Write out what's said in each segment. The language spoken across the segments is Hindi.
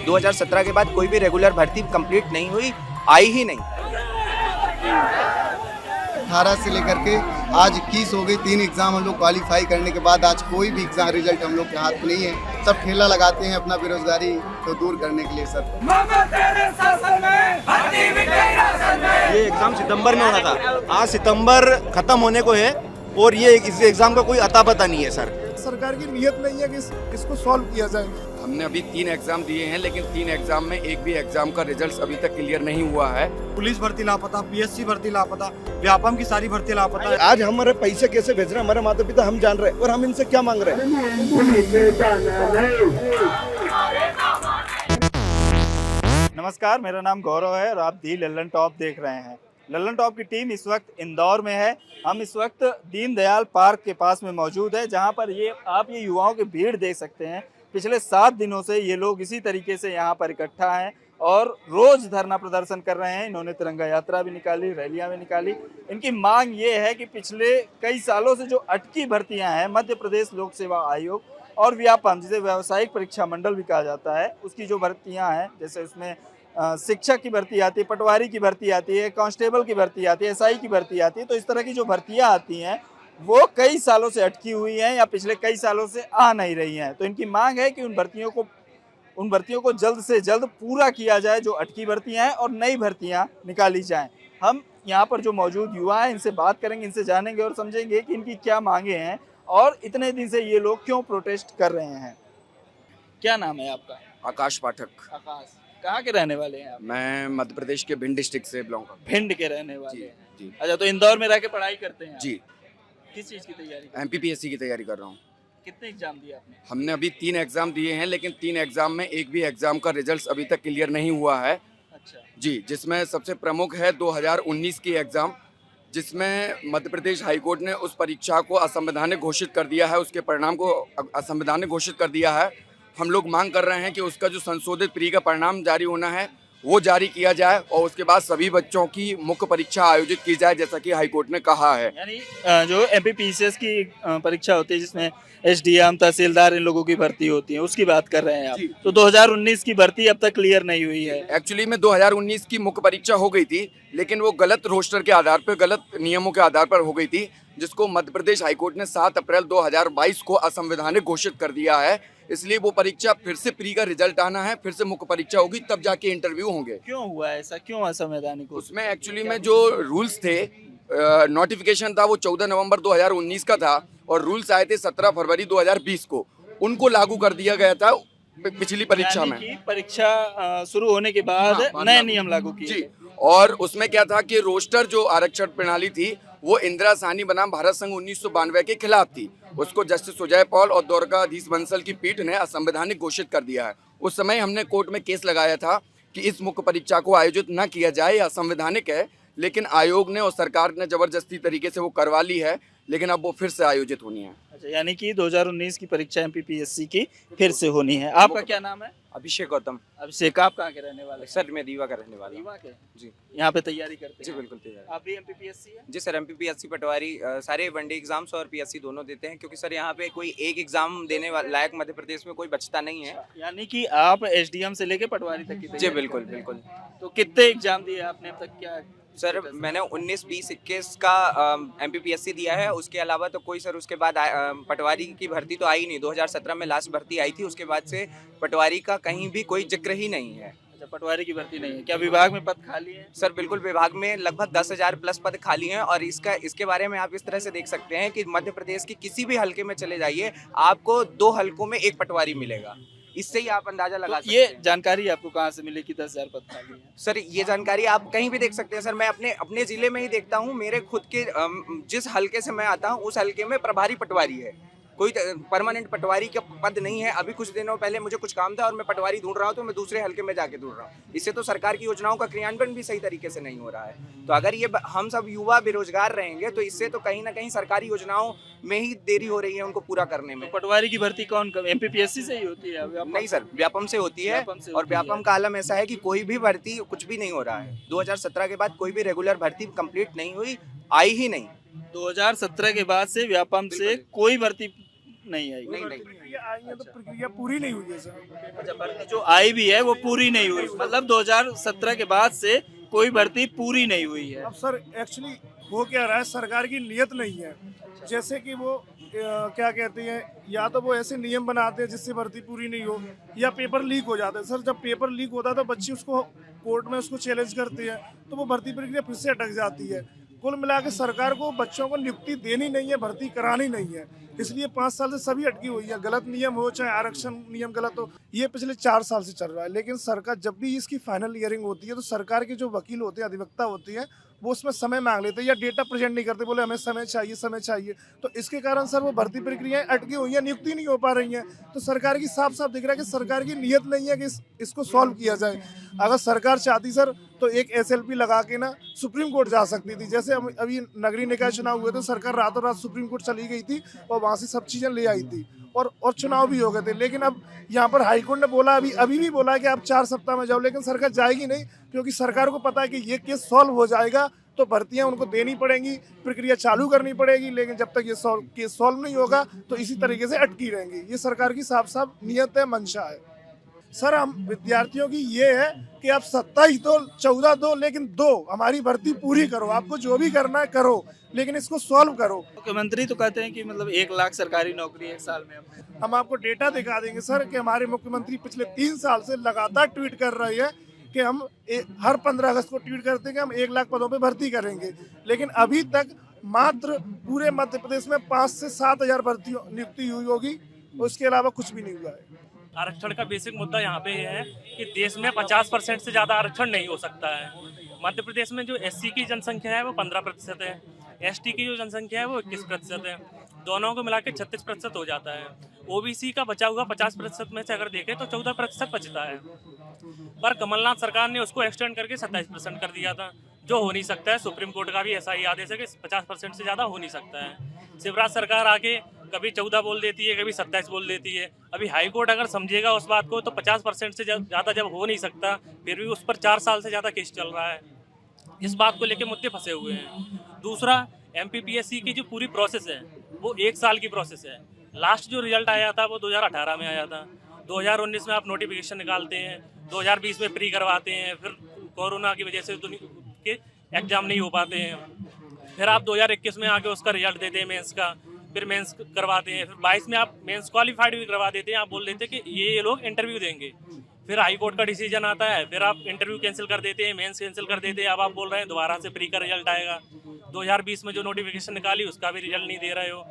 2017 के बाद कोई भी रेगुलर भर्ती कंप्लीट नहीं हुई, आई ही नहीं। 18 से लेकर के आज 21 हो गई, 3 एग्जाम हम लोग क्वालिफाई करने के बाद आज कोई भी एग्जाम रिजल्ट हम लोग के हाथ में नहीं है। सब ठेला लगाते हैं अपना बेरोजगारी को दूर करने के लिए। सर ये एग्जाम सितंबर में होना था, आज सितंबर खत्म होने को है और ये इस एग्जाम का कोई अता पता नहीं है। सर सरकार की नीयत नहीं है कि इसको सॉल्व किया जाए। हमने अभी 3 एग्जाम दिए हैं, लेकिन 3 एग्जाम में एक भी एग्जाम का रिजल्ट अभी तक क्लियर नहीं हुआ है। पुलिस भर्ती लापता, पीएससी भर्ती लापता, व्यापम की सारी भर्ती लापता। आज हमारे पैसे कैसे भेज रहे हैं हमारे माता पिता हम जान रहे हैं, और हम इनसे क्या मांग रहे हैं। नमस्कार, मेरा नाम गौरव है और आप दी लल्लन टॉप देख रहे हैं। लल्लन टॉप की टीम इस वक्त इंदौर में है। हम इस वक्त दीनदयाल पार्क के पास में मौजूद है, जहां पर आप ये युवाओं की भीड़ देख सकते हैं। पिछले 7 दिनों से ये लोग इसी तरीके से यहाँ पर इकट्ठा हैं और रोज धरना प्रदर्शन कर रहे हैं। इन्होंने तिरंगा यात्रा भी निकाली, रैलियां भी निकाली। इनकी मांग ये है कि पिछले कई सालों से जो अटकी भर्तियां हैं, मध्य प्रदेश लोक सेवा आयोग और व्यापम, जिसे व्यावसायिक परीक्षा मंडल भी कहा जाता है, उसकी जो भर्तियां हैं, जैसे उसमें शिक्षक की भर्ती आती है, पटवारी की भर्ती आती है, कांस्टेबल की भर्ती आती है, एसआई की भर्ती आती है, तो इस तरह की जो भर्तियां आती हैं वो कई सालों से अटकी हुई हैं या पिछले कई सालों से आ नहीं रही हैं। तो इनकी मांग है कि उन भर्तियों को जल्द से जल्द पूरा किया जाए, जो अटकी भर्तियां हैं, और नई भर्तियां निकाली जाएं। हम यहाँ पर जो मौजूद युवा हैं इनसे बात करेंगे, इनसे जानेंगे और समझेंगे कि इनकी क्या मांगे हैं और इतने दिन से ये लोग क्यों प्रोटेस्ट कर रहे हैं। क्या नाम है आपका? आकाश पाठक। आकाश, कहाँ के रहने वाले हैं आप? मैं मध्य प्रदेश के भिंड डिस्ट्रिक्ट से बिलोंग करता भिंड के रहने वाले हैं। जी। अच्छा, तो इंदौर में रह के पढ़ाई करते हैं आप? जी। किस चीज की तैयारी करते हैं? एमपीपीएससी की तैयारी कर रहा हूँ। कितने एग्जाम दिए आपने? हमने अभी 3 एग्जाम दिए हैं, लेकिन 3 एग्जाम में एक भी एग्जाम का रिजल्ट अभी तक क्लियर नहीं हुआ है। अच्छा जी, जिसमें सबसे प्रमुख है 2019 की एग्जाम, जिसमें मध्य प्रदेश हाईकोर्ट ने उस परीक्षा को असंवैधानिक घोषित कर दिया है, उसके परिणाम को असंवैधानिक घोषित कर दिया है। हम लोग मांग कर रहे हैं कि उसका जो संशोधित प्री का परिणाम जारी होना है वो जारी किया जाए और उसके बाद सभी बच्चों की मुख्य परीक्षा आयोजित की जाए, जैसा कि हाईकोर्ट ने कहा है। यानी जो एमपीपीसीएस की परीक्षा होती है, जिसमें एसडीएम, तहसीलदार, इन लोगों की भर्ती होती है, उसकी बात कर रहे हैं आप? तो 2019 की भर्ती अब तक क्लियर नहीं हुई है। एक्चुअली में 2019 की मुख्य परीक्षा हो गई थी, लेकिन वो गलत रोस्टर के आधार पर, गलत नियमों के आधार पर हो गई थी, जिसको मध्य प्रदेश हाईकोर्ट ने 7 अप्रैल 2022 को असंवैधानिक घोषित कर दिया है। इसलिए वो परीक्षा फिर से प्री का रिजल्ट आना है, फिर से मुख्य परीक्षा होगी, तब जाके इंटरव्यू होंगे। क्यों हुआ ऐसा, क्यों असंवैधानिक? उसमें एक्चुअली में जो रूल्स थे, नोटिफिकेशन था वो 14 नवंबर 2019 का था और रूल्स आए थे 17 फरवरी 2020 को। उनको लागू कर दिया गया था पिछली परीक्षा में। परीक्षा शुरू होने के बाद नए नियम लागू किए जी, और उसमें क्या था कि रोस्टर जो आरक्षण प्रणाली थी वो इंदिरा साहनी बनाम भारत संघ 1992 के खिलाफ थी। उसको जस्टिस सुजय पॉल और द्वारकाधीश बंसल की पीठ ने असंवैधानिक घोषित कर दिया है। उस समय हमने कोर्ट में केस लगाया था कि इस मुख्य परीक्षा को आयोजित न किया जाए, असंवैधानिक है, लेकिन आयोग ने और सरकार ने जबरदस्ती तरीके से वो करवा ली है, लेकिन अब वो फिर से आयोजित होनी है। अच्छा, यानी कि 2019 की परीक्षा एमपीपीएससी की फिर से होनी है। आपका क्या नाम है? अभिषेक गौतम। अभिषेक, आप कहाँ के रहने वाले हैं? सर मैं रीवा का रहने वाला हूँ। रीवा के? जी। यहाँ पे तैयारी करते हैं? जी बिल्कुल तैयार। आप भी एमपीपीएससी है? जी सर, एमपीपीएससी, पटवारी, सारे वनडे एग्जाम्स और पीएससी दोनों देते हैं, क्योंकि सर यहाँ पे कोई एक एग्जाम देने लायक मध्य प्रदेश में कोई बचता नहीं है। यानी कि आप एसडीएम से लेके पटवारी तक की? जी बिल्कुल बिल्कुल। तो कितने एग्जाम दिए आपने अब तक? क्या सर मैंने 19, 20, 21 का एमपीपीएससी दिया है, उसके अलावा तो कोई सर उसके बाद पटवारी की भर्ती तो आई नहीं। 2017 में लास्ट भर्ती आई थी, उसके बाद से पटवारी का कहीं भी कोई जिक्र ही नहीं है। अच्छा, पटवारी की भर्ती नहीं है? क्या विभाग में पद खाली है? सर बिल्कुल, विभाग में लगभग 10,000 प्लस पद खाली हैं और इसके बारे में आप इस तरह से देख सकते हैं कि मध्य प्रदेश की किसी भी हलके में चले जाइए, आपको 2 हलकों में 1 पटवारी मिलेगा। इससे ही आप अंदाजा लगा सकते हैं। ये जानकारी आपको कहाँ से मिली कि 10,000 पद खाली हैं? सर ये जानकारी आप कहीं भी देख सकते हैं। सर मैं अपने जिले में ही देखता हूँ, मेरे खुद के जिस हलके से मैं आता हूँ उस हलके में प्रभारी पटवारी है, कोई परमानेंट पटवारी का पद नहीं है। अभी कुछ दिनों पहले मुझे कुछ काम था और मैं पटवारी ढूंढ रहा हूँ, तो मैं दूसरे हलके में जाके ढूंढ रहा हूँ। इससे तो सरकार की योजनाओं का क्रियान्वयन भी सही तरीके से नहीं हो रहा है। तो अगर ये हम सब युवा बेरोजगार रहेंगे तो इससे तो कहीं ना कहीं सरकारी योजनाओं में ही देरी हो रही है उनको पूरा करने में। तो पटवारी की भर्ती कौन एमपीपीएससी से ही होती है? नहीं सर, व्यापम से होती है। और व्यापम का आलम ऐसा है कि कोई भी भर्ती कुछ भी नहीं हो रहा है। 2017 के बाद कोई भी रेगुलर भर्ती कंप्लीट नहीं हुई, आई ही नहीं। 2017 के बाद से व्यापम से कोई भर्ती नहीं आई? नहीं नहीं प्रक्रिया आई है तो प्रक्रिया पूरी नहीं हुई है सर। अच्छा, भर्ती जो आई भी है वो पूरी नहीं हुई, मतलब 2017 के बाद से कोई भर्ती पूरी नहीं हुई है। अब सर एक्चुअली हो क्या रहा है, सरकार की नियत नहीं है। जैसे कि वो क्या कहते हैं, या तो वो ऐसे नियम बनाते हैं जिससे भर्ती पूरी नहीं हो, या पेपर लीक हो जाता है। सर जब पेपर लीक होता है तो बच्चे उसको कोर्ट में उसको चैलेंज करते हैं, तो वो भर्ती प्रक्रिया फिर से अटक जाती है। कुल मिला के सरकार को बच्चों को नियुक्ति देनी नहीं है, भर्ती करानी नहीं है, इसलिए 5 साल से सभी अटकी हुई है। गलत नियम हो चाहे आरक्षण नियम गलत हो, ये पिछले 4 साल से चल रहा है। लेकिन सरकार जब भी इसकी फाइनल हियरिंग होती है तो सरकार के जो वकील होते हैं, अधिवक्ता होती है, वो उसमें समय मांग लेते हैं या डेटा प्रेजेंट नहीं करते, बोले हमें समय चाहिए। तो इसके कारण सर वो भर्ती प्रक्रियाएं अटकी हुई है, नियुक्ति नहीं हो पा रही हैं। तो सरकार की साफ साफ दिख रहा है कि सरकार की नियत नहीं है कि इसको सॉल्व किया जाए। अगर सरकार चाहती सर तो एक SLP लगा के ना सुप्रीम कोर्ट जा सकती थी। जैसे अभी नगरीय निकाय चुनाव हुए तो सरकार रातों रात सुप्रीम कोर्ट चली गई थी और वहाँ से सब चीज़ें ले आई थी और चुनाव भी हो गए थे। लेकिन अब यहाँ पर हाईकोर्ट ने बोला, अभी भी बोला कि आप 4 सप्ताह में जाओ, लेकिन सरकार जाएगी नहीं, क्योंकि सरकार को पता है कि ये केस सॉल्व हो जाएगा तो भर्तियां उनको देनी पड़ेंगी, प्रक्रिया चालू करनी पड़ेगी। लेकिन जब तक ये केस सॉल्व नहीं होगा तो इसी तरीके से अटकी रहेंगी। ये सरकार की साफ साफ नियत है, मंशा है। सर हम विद्यार्थियों की ये है कि आप 27 दो, 14 दो, लेकिन दो हमारी भर्ती पूरी करो। आपको जो भी करना है करो, लेकिन इसको सॉल्व करो। मुख्यमंत्री तो कहते हैं कि मतलब 1 लाख सरकारी नौकरी 1 साल में। हम आपको डेटा दिखा देंगे सर कि हमारे मुख्यमंत्री पिछले 3 साल से लगातार ट्वीट कर रहे हैं कि हम हर 15 अगस्त को ट्वीट करते हैं कि हम 1 लाख पदों पे भर्ती करेंगे। लेकिन अभी तक मात्र पूरे मध्य प्रदेश में 5 से 7 हजार भर्ती नियुक्ति हुई होगी, उसके अलावा कुछ भी नहीं हुआ है। आरक्षण का बेसिक मुद्दा यहाँ पे है कि देश में 50% से ज़्यादा आरक्षण नहीं हो सकता है। मध्य प्रदेश में जो SC की जनसंख्या है वो 15% है, ST की जो जनसंख्या है वो 21% है, दोनों को मिला के 36% हो जाता है। OBC का बचा हुआ 50% में से अगर देखें तो 14% बचता है। पर कमलनाथ सरकार ने उसको एक्सटेंड करके 27% कर दिया था, जो हो नहीं सकता है। सुप्रीम कोर्ट का भी ऐसा ही आदेश है कि 50% से ज़्यादा हो नहीं सकता है। शिवराज सरकार आके कभी 14 बोल देती है, कभी 27 बोल देती है। अभी हाई कोर्ट अगर समझेगा उस बात को तो 50% से ज़्यादा जब हो नहीं सकता, फिर भी उस पर 4 साल से ज़्यादा केस चल रहा है। इस बात को लेके मुद्दे फंसे हुए हैं। दूसरा, MPPSC की जो पूरी प्रोसेस है वो 1 साल की प्रोसेस है। लास्ट जो रिजल्ट आया था वो 2018 में आया था। 2019 में आप नोटिफिकेशन निकालते हैं, 2020 में प्री करवाते हैं, फिर कोरोना की वजह से के एग्ज़ाम नहीं हो पाते हैं, फिर आप 2021 में आके उसका रिजल्ट देते हैं मेंस का, फिर मेंस करवाते हैं, फिर 22 में आप मेंस क्वालिफाइड भी करवा देते हैं। आप बोल देते हैं कि ये लोग इंटरव्यू देंगे, फिर हाई कोर्ट का डिसीजन आता है, फिर आप इंटरव्यू कैंसिल कर देते हैं, मेंस कैंसिल कर देते हैं। अब आप बोल रहे हैं दोबारा से प्री का रिजल्ट आएगा। 2020 में जो नोटिफिकेशन निकाली उसका भी रिजल्ट नहीं दे रहे हो।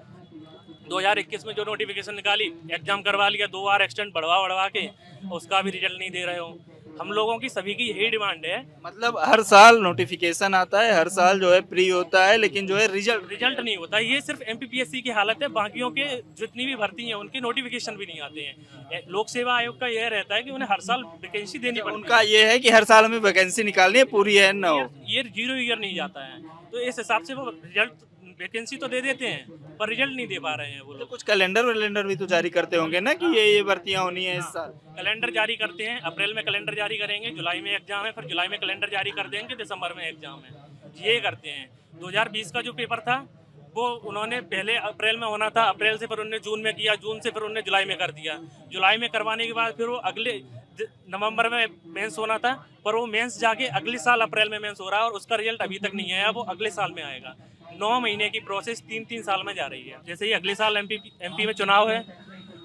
2021 में जो नोटिफिकेशन निकाली, एग्जाम करवा लिया 2 बार एक्सटेंड बढ़वा के, उसका भी रिजल्ट नहीं दे रहे हो। हम लोगों की सभी की यही डिमांड है। मतलब हर साल नोटिफिकेशन आता है, हर साल जो है प्री होता है, लेकिन जो है रिजल्ट नहीं होता। ये सिर्फ MPPSC की हालत है, बाकियों के जितनी भी भर्ती हैं उनके नोटिफिकेशन भी नहीं आते हैं। लोक सेवा आयोग का यह रहता है कि उन्हें हर साल वैकेंसी देनी पड़ती है। उनका ये है कि हर साल हमें वैकेंसी निकालनी है, पूरी है ना हो। ये 0 ईयर नहीं जाता है, तो इस हिसाब से वो रिजल्ट वैकेंसी तो दे देते हैं पर रिजल्ट नहीं दे पा रहे हैं वो लोग। तो कुछ कैलेंडर भी तो जारी करते होंगे ना कि ये भर्तियां होनी है इस साल। कैलेंडर जारी करते हैं, अप्रैल में कैलेंडर जारी करेंगे, जुलाई में एग्जाम है, फिर जुलाई में कैलेंडर जारी कर देंगे, दिसंबर में एग्जाम है। ये करते हैं। 2020 का जो पेपर था वो उन्होंने पहले अप्रैल में होना था, अप्रैल से फिर उन्होंने जून में किया, जून से फिर उन्होंने जुलाई में कर दिया। जुलाई में करवाने के बाद फिर वो अगले नवंबर में मेंस होना था, पर वो मेंस जाके अगले साल अप्रैल में मेंस हो रहा है और उसका रिजल्ट अभी तक नहीं आया, वो अगले साल में आएगा। 9 महीने की प्रोसेस 3-3 साल में जा रही है। जैसे ही अगले साल MP में चुनाव है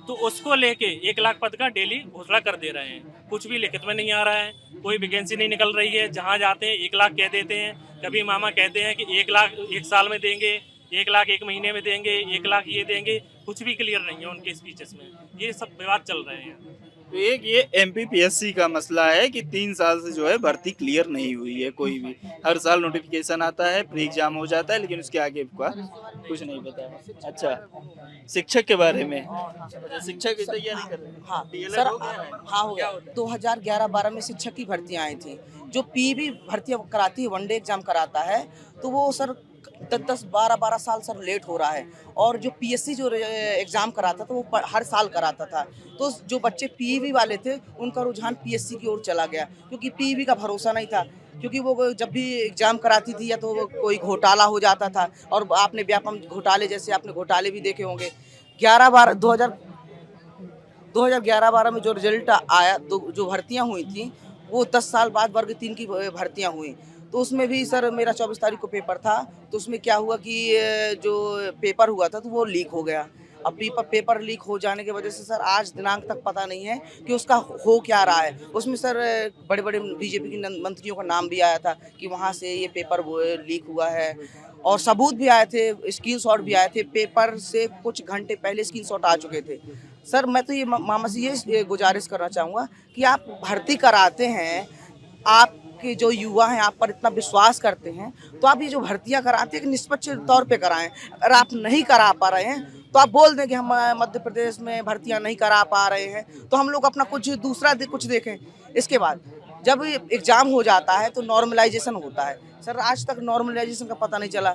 तो उसको लेके 1 लाख पद का डेली घोषणा कर दे रहे हैं। कुछ भी लिखित में नहीं आ रहा है, कोई वैकेंसी नहीं निकल रही है। जहाँ जाते हैं 1 लाख कह देते हैं, कभी मामा कहते हैं कि 1 लाख 1 साल में देंगे, 1 लाख 1 महीने में देंगे, 1 लाख ये देंगे। कुछ भी क्लियर नहीं है उनके स्पीचेस में, ये सब विवाद चल रहे हैं। तो एक ये MPPSC का मसला है कि 3 साल से जो है भर्ती क्लियर नहीं हुई है कोई भी। हर साल नोटिफिकेशन आता है, प्री एग्जाम हो जाता है, लेकिन उसके आगे का कुछ नहीं पता है। अच्छा, शिक्षक के बारे में, शिक्षक की तैयारी कर रहे हैं? हाँ सर, हाँ हो गया। 2011-12 में शिक्षक की भर्तियाँ आई थी। जो PEB भर्ती कराती है, वनडे एग्जाम कराता है, तो वो सर 10-12 साल सर लेट हो रहा है। और जो PSC जो एग्ज़ाम कराता था वो हर साल कराता था। तो जो बच्चे PEB वाले थे उनका रुझान PSC की ओर चला गया, क्योंकि PEB का भरोसा नहीं था। क्योंकि वो जब भी एग्ज़ाम कराती थी या तो कोई घोटाला हो जाता था, और आपने व्यापम घोटाले जैसे आपने घोटाले भी देखे होंगे 2011-12 में जो रिजल्ट आया, तो जो भर्तियां हुई थी वो 10 साल बाद वर्ग 3 की भर्तियां हुई। तो उसमें भी सर मेरा 24 तारीख को पेपर था, तो उसमें क्या हुआ कि जो पेपर हुआ था तो वो लीक हो गया। अब पेपर लीक हो जाने की वजह से सर आज दिनांक तक पता नहीं है कि उसका हो क्या रहा है। उसमें सर बड़े बड़े बीजेपी के मंत्रियों का नाम भी आया था कि वहाँ से ये पेपर लीक हुआ है, और सबूत भी आए थे, स्क्रीनशॉट भी आए थे। पेपर से कुछ घंटे पहले स्क्रीनशॉट आ चुके थे। सर मैं तो ये मामा से ये गुजारिश करना चाहूँगा कि आप भर्ती कराते हैं, आपके जो युवा हैं आप पर इतना विश्वास करते हैं, तो आप ये जो भर्तियां कराते हैं कि निष्पक्ष तौर पे कराएं। अगर आप नहीं करा पा रहे हैं तो आप बोल दें कि हम मध्य प्रदेश में भर्तियां नहीं करा पा रहे हैं, तो हम लोग अपना कुछ दूसरा कुछ देखें। इसके बाद जब एग्ज़ाम हो जाता है तो नॉर्मलाइजेशन होता है। सर आज तक नॉर्मलाइजेशन का पता नहीं चला।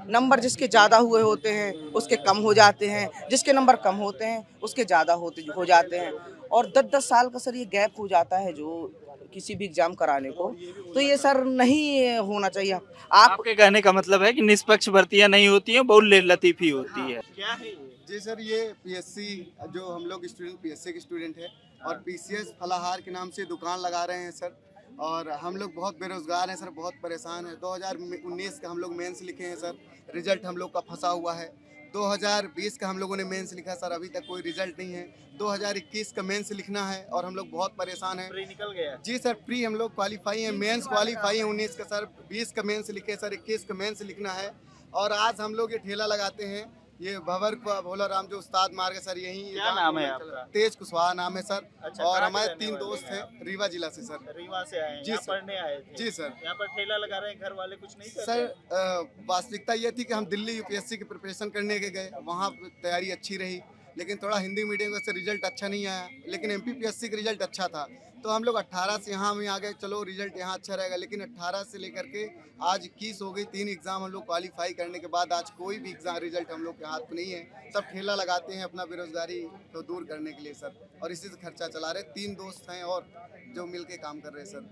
नंबर जिसके ज़्यादा हुए होते हैं उसके कम हो जाते हैं, जिसके नंबर कम होते हैं उसके ज़्यादा हो जाते हैं, और 10-10 साल का सर ये गैप हो जाता है जो किसी भी एग्जाम कराने को। तो ये सर नहीं होना चाहिए। आपके कहने का मतलब है कि निष्पक्ष भर्तियां नहीं होती हैं, बहुत लतीफी होती है। क्या है जी सर, ये पीएससी जो हम लोग स्टूडेंट पीएससी के स्टूडेंट है और पीसीएस फलाहार के नाम से दुकान लगा रहे हैं सर, और हम लोग बहुत बेरोजगार हैं सर, बहुत परेशान हैं। 2019 का हम लोग मेंस लिखे हैं सर, रिजल्ट हम लोग का फंसा हुआ है। 2020 का हम लोगों ने मेंस लिखा सर, अभी तक कोई रिजल्ट नहीं है। 2021 का मेंस लिखना है और हम लोग बहुत परेशान हैं। प्री निकल गया जी सर, प्री हम लोग क्वालिफाई हैं, मेंस क्वालिफाई हैं 19 का सर, 20 का मेंस लिखे सर, 21 का मेंस लिखना है। और आज हम लोग ये ठेला लगाते हैं, ये भवर भोला राम जो उस्ताद मार्ग सर, यही क्या नाम है आपका? तेज कुशवाहा नाम है सर। अच्छा, और कहाँ हमारे के 3 रहने दोस्त वाले हैं रीवा जिला से सर। रीवा से आए हैं, जी यहाँ सर। पढ़ने आए थे। जी सर। यहाँ पर ठेला लगा रहे हैं, घर वाले कुछ नहीं करते? सर वास्तविकता ये थी कि हम दिल्ली यूपीएससी की प्रिपरेशन करने के गए, वहाँ तैयारी अच्छी रही, लेकिन थोड़ा हिंदी मीडियम का रिजल्ट अच्छा नहीं आया, लेकिन एमपीपीएससी का रिजल्ट अच्छा था। तो हम लोग 18 से यहाँ में आ गए, चलो रिजल्ट यहाँ अच्छा रहेगा, लेकिन 18 से लेकर के आज 21 हो गई। 3 एग्ज़ाम हम लोग क्वालिफाई करने के बाद आज कोई भी एग्ज़ाम रिजल्ट हम लोग के हाथ में नहीं है। सब ठेला लगाते हैं अपना बेरोजगारी को दूर करने के लिए सर, और इसी से खर्चा चला रहे। 3 दोस्त हैं और जो मिल के काम कर रहे हैं सर,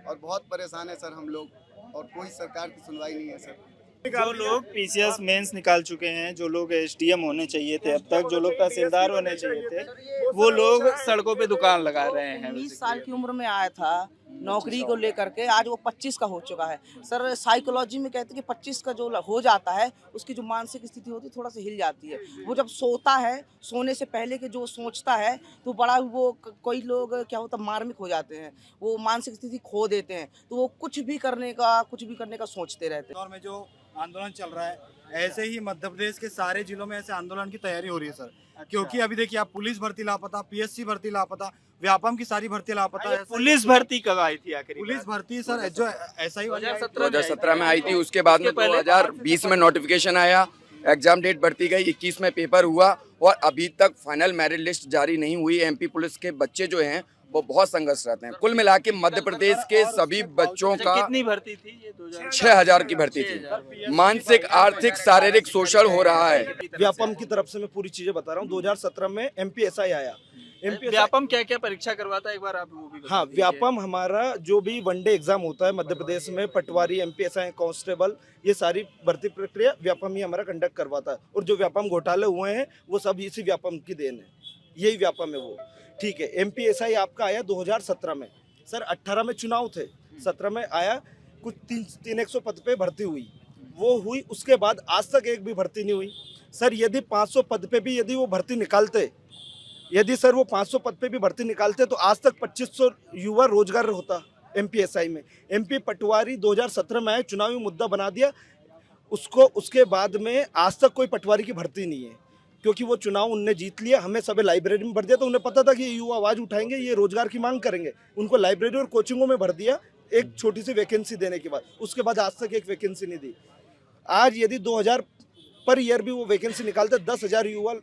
और बहुत परेशान है सर हम लोग, और कोई सरकार की सुनवाई नहीं है सर। जो लोग पीसीएस मेंस निकाल चुके हैं, जो लोग एसडीएम होने चाहिए थे अब तक, जो लोग तहसीलदार होने चाहिए थे, वो लोग सड़कों पे दुकान लगा रहे हैं। 19 साल की उम्र में आया था नौकरी को लेकर के, आज वो 25 का हो चुका है। सर साइकोलॉजी में कहते हैं कि 25 का जो हो जाता है उसकी जो मानसिक स्थिति होती है थोड़ा सा हिल जाती है। वो जब सोता है, सोने से पहले के जो सोचता है तो बड़ा वो कोई लोग क्या होता मार्मिक हो जाते हैं, वो मानसिक स्थिति खो देते हैं, तो वो कुछ भी करने का सोचते रहते हैं। इंदौर में जो आंदोलन चल रहा है, ऐसे ही मध्य प्रदेश के सारे जिलों में ऐसे आंदोलन की तैयारी हो रही है सर। क्योंकि अभी देखिए आप पुलिस भर्ती लापता, पीएससी भर्ती लापता, व्यापम की सारी भर्ती लापता है। पुलिस भर्ती कब आई थी आखिर? पुलिस भर्ती सर जो ऐसा ही 2017 में आई थी, उसके बाद में 2020 में नोटिफिकेशन आया, एग्जाम डेट बढ़ती गई, 21 में पेपर हुआ और अभी तक फाइनल मेरिट लिस्ट जारी नहीं हुई। एमपी पुलिस के बच्चे जो हैं वो बहुत संघर्षरत हैं। कुल मिला के मध्य प्रदेश के सभी बच्चों का कितनी भर्ती थी ये? 6000 की भर्ती थी। मानसिक, आर्थिक, शारीरिक शोषण हो रहा है। व्यापम की तरफ से मैं पूरी चीजें बता रहा हूँ। 2017 में एमपीएसआई आया। व्यापम क्या क्या परीक्षा करवाता है, एक बार आप वो भी बता हाँ, दीजिए। व्यापम हमारा जो भी वनडे एग्जाम होता है मध्य प्रदेश में, पटवारी, एमपीएसआई, कांस्टेबल, ये सारी भर्ती प्रक्रिया व्यापम ही हमारा कंडक्ट करवाता है। और जो व्यापम घोटाले हुए हैं वो सब इसी व्यापम की देन है, यही व्यापम है वो। ठीक है, एमपीएसआई आपका आया 2017 में सर। 18 में चुनाव थे, 17 में आया, कुछ 300 पद पे भर्ती हुई, वो हुई। उसके बाद आज तक एक भी भर्ती नहीं हुई सर। यदि 500 पद पे भी यदि वो भर्ती निकालते, यदि सर वो 500 पद पे भी भर्ती निकालते तो आज तक 2500 युवा रोजगार होता एमपीएसआई में। एमपी पटवारी 2017 में आए, चुनावी मुद्दा बना दिया उसको। उसके बाद में आज तक कोई पटवारी की भर्ती नहीं है, क्योंकि वो चुनाव उनने जीत लिया। हमें सभी लाइब्रेरी में भर दिया, तो उन्हें पता था कि ये युवा आवाज़ उठाएंगे, ये रोजगार की मांग करेंगे। उनको लाइब्रेरी और कोचिंगों में भर दिया एक छोटी सी वैकेंसी देने के बाद। उसके बाद आज तक एक वैकेंसी नहीं दी। आज यदि 2000 पर ईयर भी वो वैकेंसी निकालते, 10,000 युवा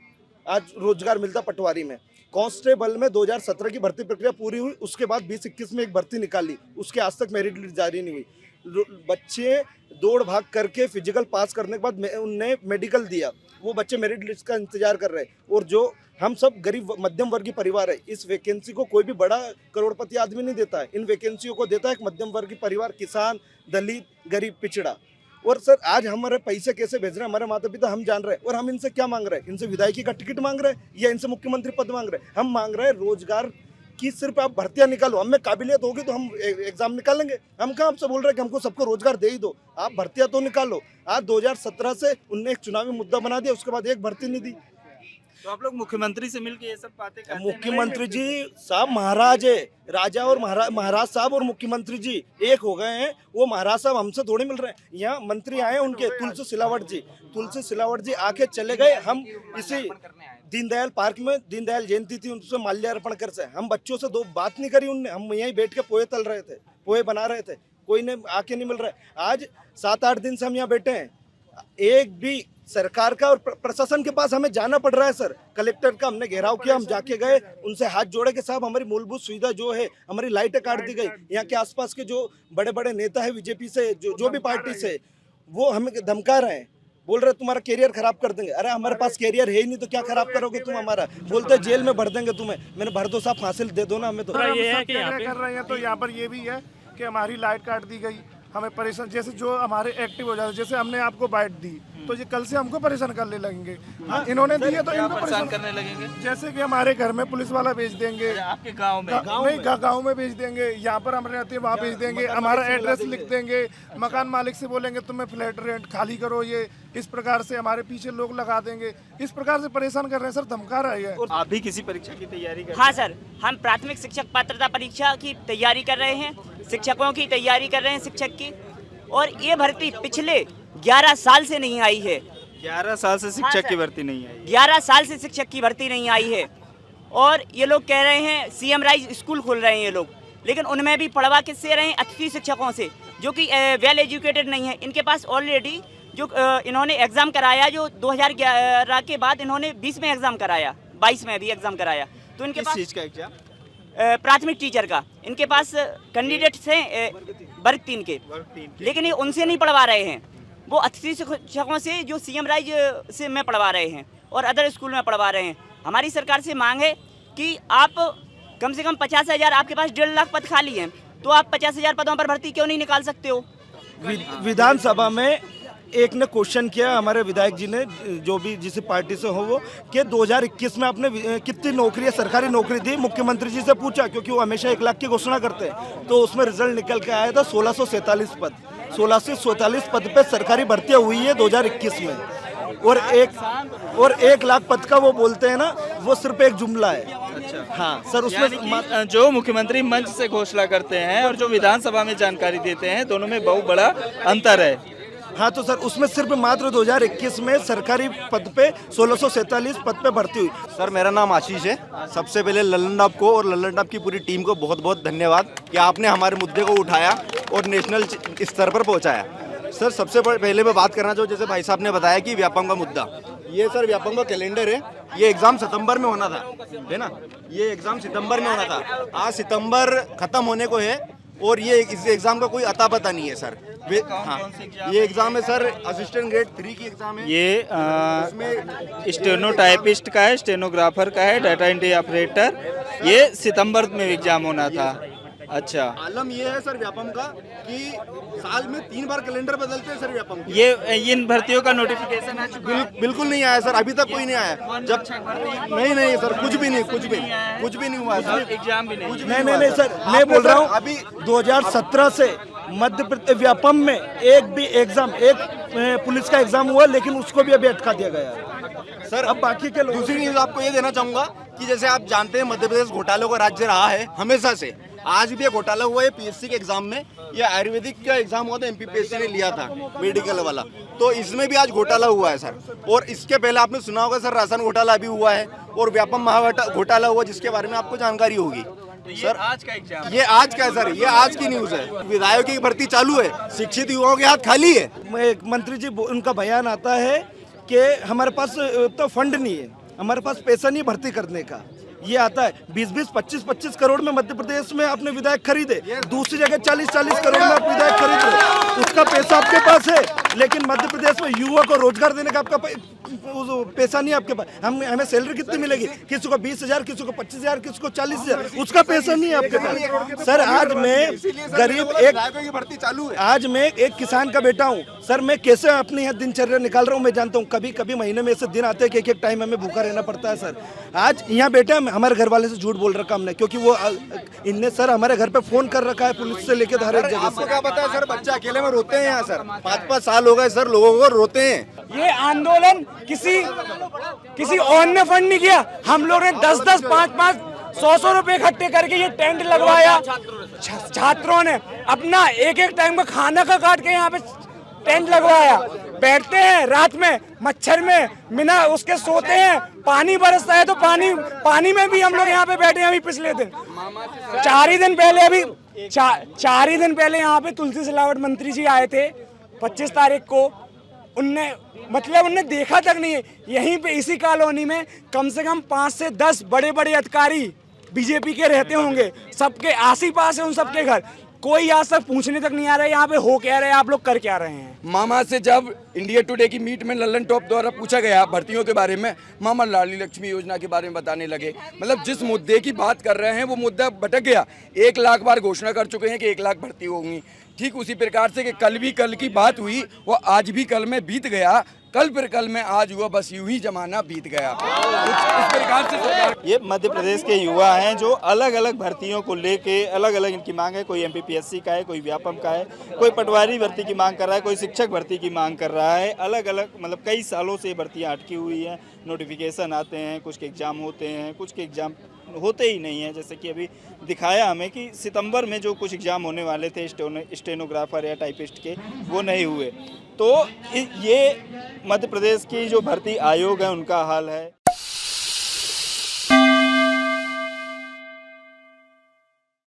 आज रोजगार मिलता पटवारी में। कांस्टेबल में 2017 की भर्ती प्रक्रिया पूरी हुई, उसके बाद 2021 में एक भर्ती निकाली, उसके आज तक मेरिट लिस्ट जारी नहीं हुई। बच्चे दौड़ भाग करके फिजिकल पास करने के बाद उन्हें मेडिकल दिया, वो बच्चे मेरिट लिस्ट का इंतजार कर रहे हैं। और जो हम सब गरीब मध्यम वर्गीय परिवार है, इस वैकेंसी को कोई भी बड़ा करोड़पति आदमी नहीं देता है, इन वैकेंसियों को देता है एक मध्यम वर्गीय परिवार, किसान, दलित, गरीब, पिछड़ा। और सर आज हमारे पैसे कैसे भेज रहे हैं हमारे माता पिता हम जान रहे हैं, और हम इनसे क्या मांग रहे हैं? इनसे विधायकी का टिकट मांग रहे हैं या इनसे मुख्यमंत्री पद मांग रहे हैं? हम मांग रहे हैं रोजगार की, सिर्फ आप भर्तियां निकालो, हमें काबिलियत होगी तो हम एग्जाम निकालेंगे। हम कहाँ आपसे बोल रहे हैं कि हमको सबको रोजगार दे ही दो, आप भर्तियां तो निकालो। आज 2017 से उनने एक चुनावी मुद्दा बना दिया, उसके बाद एक भर्ती नहीं दी। तो आप लोग मुख्यमंत्री से मिलकर ये सब बातें करते हैं? मुख्यमंत्री जी साहब महाराज है, राजा और महाराज साहब और मुख्यमंत्री जी एक हो गए हैं। वो महाराज साहब हमसे थोड़ी मिल रहे हैं। यहाँ मंत्री आए उनके, तुलसी सिलावट जी आके चले गए। हम इसी दीनदयाल पार्क में दीनदयाल जयंती थी, उनसे माल्यार्पण कर से हम बच्चों से दो बात नहीं करी उनने। हम यहीं बैठ के पोहे तल रहे थे, पोहे बना रहे थे, कोई ने आके नहीं मिल रहा है। आज 7-8 दिन से हम यहाँ बैठे हैं, एक भी सरकार का और प्रशासन के पास हमें जाना पड़ रहा है। सर कलेक्टर का हमने घेराव किया, हम जाके गए, उनसे हाथ जोड़े कि साहब हमारी मूलभूत सुविधा जो है, हमारी लाइटें काट दी गई। यहाँ के आसपास के जो बड़े बड़े नेता है बीजेपी से, जो भी पार्टी से, वो हमें धमका रहे हैं, बोल रहे तुम्हारा कैरियर खराब कर देंगे। अरे हमारे पास कैरियर है ही नहीं तो क्या खराब करोगे तुम हमारा? बोलते जेल में भर देंगे तुम्हें। मैंने भर दो साहब, फांसी दे दो ना हमें। तो ये है कि कर रहे हैं, तो यहाँ पर ये भी है कि हमारी लाइट काट दी गई, हमें परेशान, जैसे जो हमारे एक्टिव हो जाते, जैसे हमने आपको बाइट दी तो ये कल से हमको परेशान करने लगेंगे। इन्होंने दिए तो इनको परेशान करने लगेंगे। जैसे कि हमारे घर में पुलिस वाला भेज देंगे, आपके गांव में भेज देंगे, यहाँ पर हम रहते हैं वहाँ भेज देंगे, हमारा एड्रेस लिख देंगे, मकान मालिक से बोलेंगे तुम्हें फ्लैट रेंट खाली करो, ये इस प्रकार से हमारे पीछे लोग लगा देंगे। इस प्रकार से परेशान कर रहे हैं सर, धमका रहा है। आप भी किसी परीक्षा की तैयारी कर? हाँ सर, हम प्राथमिक शिक्षक पात्रता परीक्षा की तैयारी कर रहे हैं, शिक्षकों की तैयारी कर रहे हैं, शिक्षक की। और ये भर्ती पिछले 11 साल से नहीं आई है। 11 साल से शिक्षक की भर्ती नहीं आई? 11 साल से शिक्षक की भर्ती नहीं आई है। और ये लोग कह रहे हैं सीएम राइज स्कूल खोल रहे हैं ये लोग, लेकिन उनमें भी पढ़वा किससे रहे हैं? अतिथि शिक्षकों से, जो कि वेल एजुकेटेड नहीं है। इनके पास ऑलरेडी जो इन्होंने एग्ज़ाम कराया, जो 2011 के बाद इन्होंने 20 में एग्ज़ाम कराया, 22 में भी एग्ज़ाम कराया, तो इनके पास चीज़ का एग्जाम प्राथमिक टीचर का इनके पास कैंडिडेट्स हैं वर्ग 3 के, लेकिन ये उनसे नहीं पढ़वा रहे हैं, वो अतिथि शिक्षकों से जो सीएम राइज से में पढ़वा रहे हैं और अदर स्कूल में पढ़वा रहे हैं। हमारी सरकार से मांग है कि आप कम से कम 50,000, आपके पास 1.5 लाख पद खाली हैं, तो आप 50,000 पदों पर भर्ती क्यों नहीं निकाल सकते हो? विधानसभा में एक ने क्वेश्चन किया हमारे विधायक जी ने, जो भी जिस पार्टी से हो वो, कि 2021 में आपने कितनी नौकरियां, सरकारी नौकरी दी? मुख्यमंत्री जी से पूछा, क्योंकि वो हमेशा 1 लाख की घोषणा करते हैं, तो उसमें रिजल्ट निकल के आया था 1647 पद। 1647 पद पे सरकारी भर्तियां हुई है 2021 में, और 1 लाख पद का वो बोलते हैं ना, वो सिर्फ एक जुमला है। अच्छा हाँ सर, उसमें जो मुख्यमंत्री मंच से घोषणा करते हैं और जो विधानसभा में जानकारी देते हैं, दोनों में बहुत बड़ा अंतर है। हाँ तो सर, उसमें सिर्फ मात्र 2021 में सरकारी पद पे 1647 पद पे भर्ती हुई। सर मेरा नाम आशीष है। सबसे पहले लल्लन टॉप को और लल्लन टॉप की पूरी टीम को बहुत बहुत धन्यवाद कि आपने हमारे मुद्दे को उठाया और नेशनल स्तर पर पहुंचाया। सर सबसे पहले मैं बात करना चाहूँ, जैसे भाई साहब ने बताया कि व्यापम का मुद्दा, ये सर व्यापम का कैलेंडर है, ये एग्ज़ाम सितंबर में होना था, है ना, ये एग्ज़ाम सितंबर में होना था। आज सितंबर ख़त्म होने को है और ये इस एग्ज़ाम का कोई अता पता नहीं है सर। हाँ, ये एग्ज़ाम है सर असिस्टेंट ग्रेड 3 की एग्ज़ाम है। ये स्टेनोटाइपिस्ट का है, स्टेनोग्राफर का है, डाटा एंट्री ऑपरेटर, ये सितंबर में एग्ज़ाम होना था। अच्छा, आलम ये है सर व्यापम का कि साल में 3 बार कैलेंडर बदलते हैं सर व्यापम। ये इन भर्तियों का नोटिफिकेशन आ चुका है? बिल्कुल नहीं आया सर, अभी तक कोई नहीं आया। जब नहीं सर, कुछ भी नहीं हुआ सर, एग्जाम भी नहीं सर, मैं बोल रहा हूँ अभी 2017 से मध्य प्रदेश व्यापम में एक भी एग्जाम, एक पुलिस का एग्जाम हुआ, लेकिन उसको भी अभी अटका दिया गया सर। अब बाकी के लोग, दूसरी न्यूज़ आपको ये देना चाहूँगा कि जैसे आप जानते हैं मध्य प्रदेश घोटालों का राज्य रहा है हमेशा से। आज भी ये घोटाला हुआ है पीएससी के एग्जाम में, ये आयुर्वेदिक का एग्जाम हुआ था, एमपीपीएससी ने लिया था मेडिकल वाला, तो इसमें भी आज घोटाला हुआ है सर। और इसके पहले आपने सुना होगा सर राशन घोटाला भी हुआ है और व्यापम घोटाला हुआ, जिसके बारे में आपको जानकारी होगी। सर आज का एग्जाम, ये आज का है सर, ये आज की न्यूज़ है। विधायकों की भर्ती चालू है, शिक्षित युवाओं के हाथ खाली है। मंत्री जी उनका बयान आता है कि हमारे पास तो फंड नहीं है, हमारे पास पैसा नहीं भर्ती करने का। ये आता है 20-20, 25-25 करोड़ में मध्य प्रदेश में आपने विधायक खरीदे, दूसरी जगह 40-40 करोड़ में आप विधायक खरीद रहे, उसका पैसा आपके पास है, लेकिन मध्य प्रदेश में युवा को रोजगार देने का आपका पैसा नहीं आपके पास। हमें सैलरी कितनी मिलेगी, किसी को 20,000, किसी को 25,000, किसी को 40,000, उसका पैसा नहीं है आपके पास। सर आज मैं गरीब आज मैं एक किसान का बेटा हूँ सर, मैं कैसे अपनी यहाँ दिनचर्या निकाल रहा हूँ मैं जानता हूँ। कभी कभी महीने में ऐसे दिन आते हैं कि एक टाइम हमें भूखा रहना पड़ता है सर। आज यहाँ बेटा हमारे घर वाले से झूठ बोल रखा हमने, क्योंकि वो इनने सर हमारे घर पे फोन कर रखा है पुलिस से लेकर हर एक जगह। आपको क्या पता है सर, बच्चे अकेले में रोते हैं यहाँ सर, 5-5 साल हो गए सर, लोगों को रोते हैं। ये आंदोलन किसी और ने फंड नहीं किया, हम लोग ने 10-10, 5-5, 100-100 रुपए इकट्ठे करके ये टेंट लगवाया। छात्रों ने अपना एक टाइम का खाना का काट के यहाँ पे टेंट लगवाया, बैठते हैं रात में मच्छर में बिना उसके सोते हैं, पानी बरसता है तो पानी में भी हम लोग यहाँ पे बैठे हैं। अभी पिछले दिन 4 ही दिन पहले यहाँ पे तुलसी सिलावट मंत्री जी आए थे 25 तारीख को। उनने देखा तक नहीं है, यहीं पे इसी कॉलोनी में कम से कम 5 से 10 बड़े बड़े अधिकारी बीजेपी के रहते होंगे, सबके आस ही पास है उन सबके घर। कोई आज तक पूछने तक नहीं आ रहा है यहाँ पे हो क्या रहा है, आप लोग कर क्या रहे हैं। मामा से जब इंडिया टुडे की मीट में लल्लन टॉप द्वारा पूछा गया भर्तियों के बारे में, मामा लाडली लक्ष्मी योजना के बारे में बताने लगे। मतलब जिस मुद्दे की बात कर रहे हैं वो मुद्दा भटक गया। 1 लाख बार घोषणा कर चुके हैं कि 1 लाख भर्ती होंगी। ठीक उसी प्रकार से कि कल की बात हुई वो आज भी कल में बीत गया, कल फिर कल में आज हुआ, बस यूं ही जमाना बीत गया। इस प्रकार से ये मध्य प्रदेश के युवा हैं जो अलग अलग भर्तियों को लेके अलग अलग इनकी मांग है। कोई एमपीपीएससी का है, कोई व्यापम का है, कोई पटवारी भर्ती की मांग कर रहा है, कोई शिक्षक भर्ती की मांग कर रहा है। अलग अलग मतलब कई सालों से ये भर्तियाँ अटकी हुई हैं। नोटिफिकेशन आते हैं, कुछ के एग्ज़ाम होते हैं, कुछ के एग्ज़ाम होते ही नहीं है। जैसे कि अभी दिखाया हमें कि सितंबर में जो कुछ एग्ज़ाम होने वाले थे स्टेनोग्राफर या टाइपिस्ट के, वो नहीं हुए। तो ये मध्य प्रदेश की जो भर्ती आयोग है उनका हाल है।